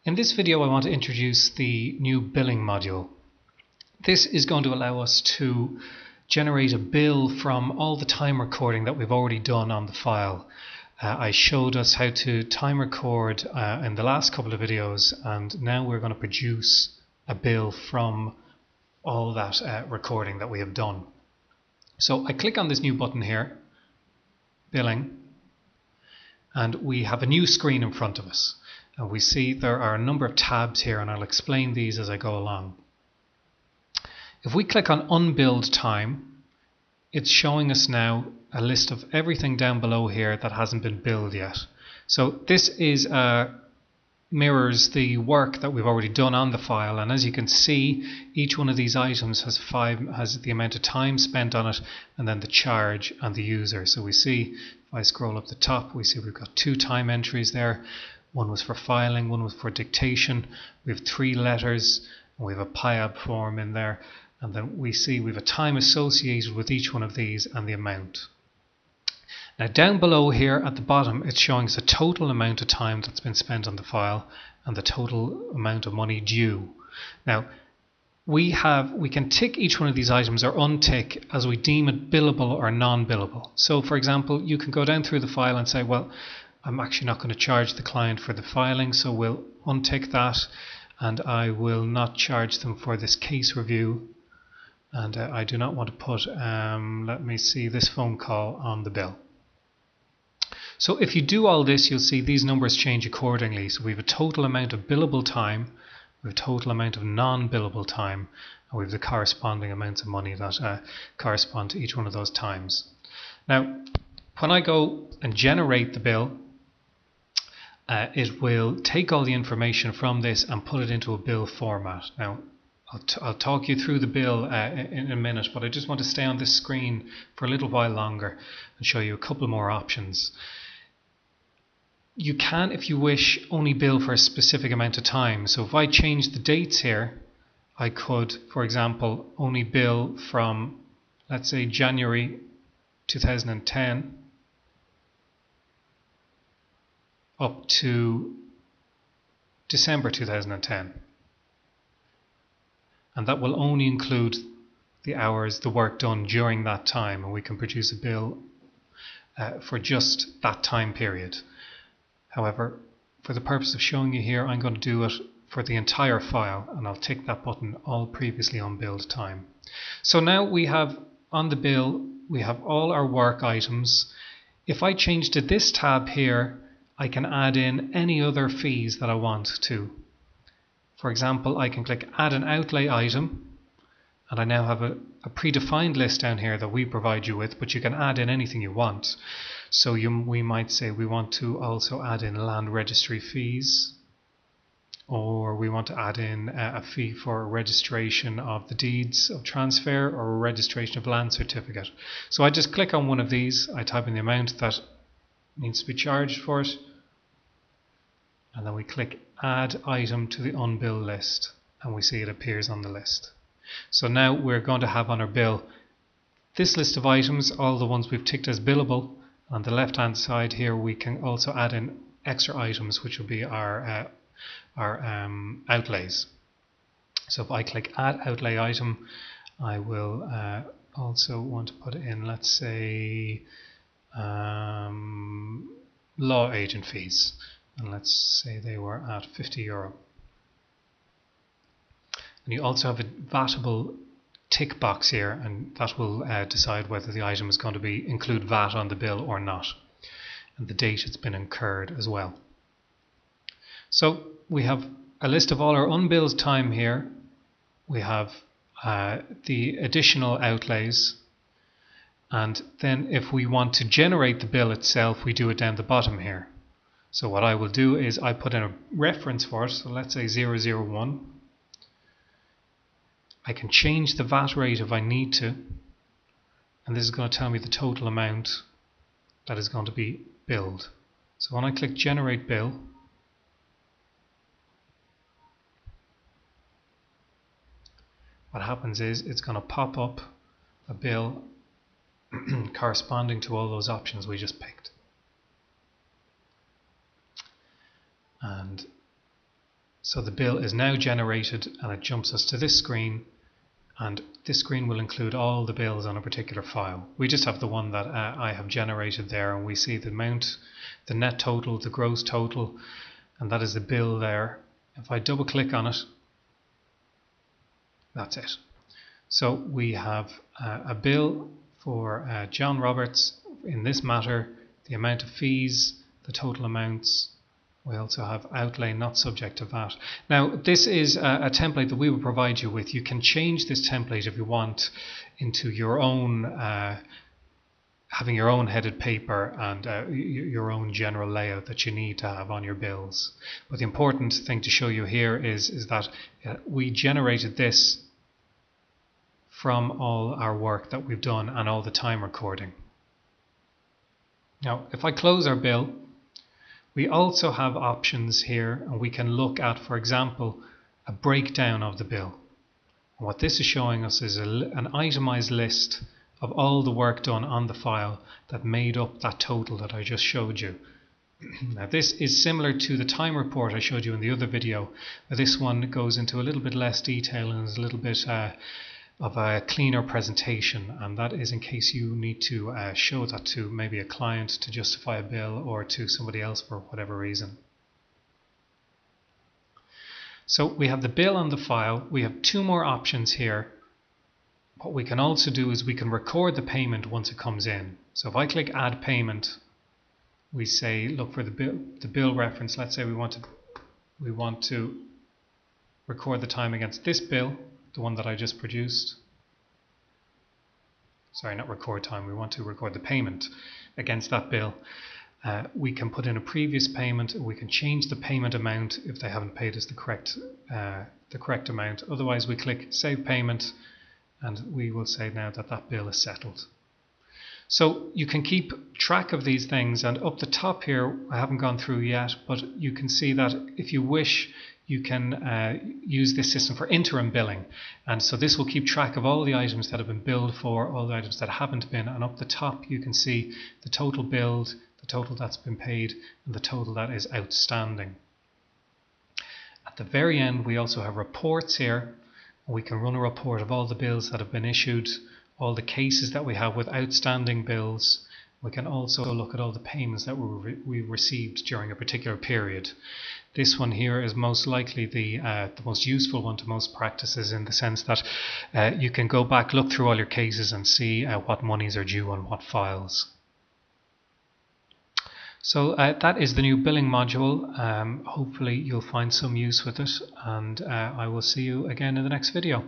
In this video I want to introduce the new billing module. This is going to allow us to generate a bill from all the time recording that we've already done on the file. I showed us how to time record in the last couple of videos, and now we're going to produce a bill from all that recording that we have done. So I click on this new button here, billing, and we have a new screen in front of us. And we see there are a number of tabs here, and I'll explain these as I go along. If we click on unbilled time, it's showing us now a list of everything down below here that hasn't been billed yet. So this is mirrors the work that we've already done on the file, and as you can see, each one of these items has the amount of time spent on it, and then the charge and the user. So we see, if I scroll up the top, we see we've got 2 time entries there. One was for filing, one was for dictation. We have 3 letters, and we have a PIAB form in there, and then we see we have a time associated with each one of these and the amount. Now down below here at the bottom, it's showing us the total amount of time that's been spent on the file and the total amount of money due. Now we can tick each one of these items or untick as we deem it billable or non-billable. So for example, you can go down through the file and say, well, I'm actually not going to charge the client for the filing, so we'll untick that, and I will not charge them for this case review, and I do not want to put, let me see, this phone call on the bill. So if you do all this, you'll see these numbers change accordingly. So we have a total amount of billable time, we have a total amount of non-billable time, and we have the corresponding amounts of money that correspond to each one of those times. Now, when I go and generate the bill, it will take all the information from this and put it into a bill format. Now, I'll talk you through the bill in a minute, but I just want to stay on this screen for a little while longer and show you a couple more options. You can, if you wish, only bill for a specific amount of time. So if I change the dates here, I could, for example, only bill from, let's say, January 2010 up to December 2010, and that will only include the hours, the work done during that time, and we can produce a bill for just that time period. However, for the purpose of showing you here, I'm going to do it for the entire file, and I'll tick that button, all previously unbilled time. So now we have on the bill, we have all our work items. If I change to this tab here, I can add in any other fees that I want to. For example, I can click add an outlay item, and I now have a predefined list down here that we provide you with, but you can add in anything you want. So we might say we want to also add in land registry fees, or we want to add in a fee for registration of the deeds of transfer or registration of land certificate. So I just click on one of these, I type in the amount that needs to be charged for it, and then we click add item to the unbilled list, and we see it appears on the list. So now we're going to have on our bill this list of items, all the ones we've ticked as billable. On the left hand side here we can also add in extra items, which will be our outlays. So if I click add outlay item, I will also want to put in, let's say, law agent fees, and let's say they were at €50. And you also have a VATable tick box here, and that will decide whether the item is going to include VAT on the bill or not, and the date it's been incurred as well. So we have a list of all our unbilled time here. We have the additional outlays. And then if we want to generate the bill itself, we do it down the bottom here. So what I will do is I put in a reference for it, so let's say 001. I can change the VAT rate if I need to, and this is going to tell me the total amount that is going to be billed. So when I click generate bill, what happens is it's going to pop up a bill corresponding to all those options we just picked. And So the bill is now generated and it jumps us to this screen, and this screen will include all the bills on a particular file. We just have the one that I have generated there, and we see the amount, the net total, the gross total, and that is the bill there. If I double click on it, that's it. So we have a bill for John Roberts in this matter, the amount of fees, the total amounts. We also have outlay not subject to VAT. Now this is a template that we will provide you with. You can change this template if you want into your own, having your own headed paper and your own general layout that you need to have on your bills. But the important thing to show you here is that we generated this from all our work that we've done and all the time recording. Now if I close our bill, we also have options here, and we can look at, for example, a breakdown of the bill. And what this is showing us is an itemized list of all the work done on the file that made up that total that I just showed you. Now this is similar to the time report I showed you in the other video. This one goes into a little bit less detail and is a little bit of a cleaner presentation, and that is in case you need to show that to maybe a client to justify a bill or to somebody else for whatever reason. So we have the bill on the file. We have two more options here. What we can also do is we can record the payment once it comes in. So if I click add payment, we say look for the bill reference. Let's say we want to record the time against this bill, the one that I just produced. Sorry, not record time, we want to record the payment against that bill. We can put in a previous payment, we can change the payment amount if they haven't paid us the correct amount. Otherwise we click save payment and we will say now that that bill is settled. So you can keep track of these things, and up the top here I haven't gone through yet, but you can see that if you wish you can use this system for interim billing, and so this will keep track of all the items that have been billed for, all the items that haven't been, and up the top you can see the total billed, the total that's been paid, and the total that is outstanding. At the very end we also have reports here. We can run a report of all the bills that have been issued, all the cases that we have with outstanding bills. We can also look at all the payments that we received during a particular period. This one here is most likely the most useful one to most practices, in the sense that you can go back, look through all your cases and see what monies are due on what files. So that is the new billing module. Hopefully you'll find some use with it, and I will see you again in the next video.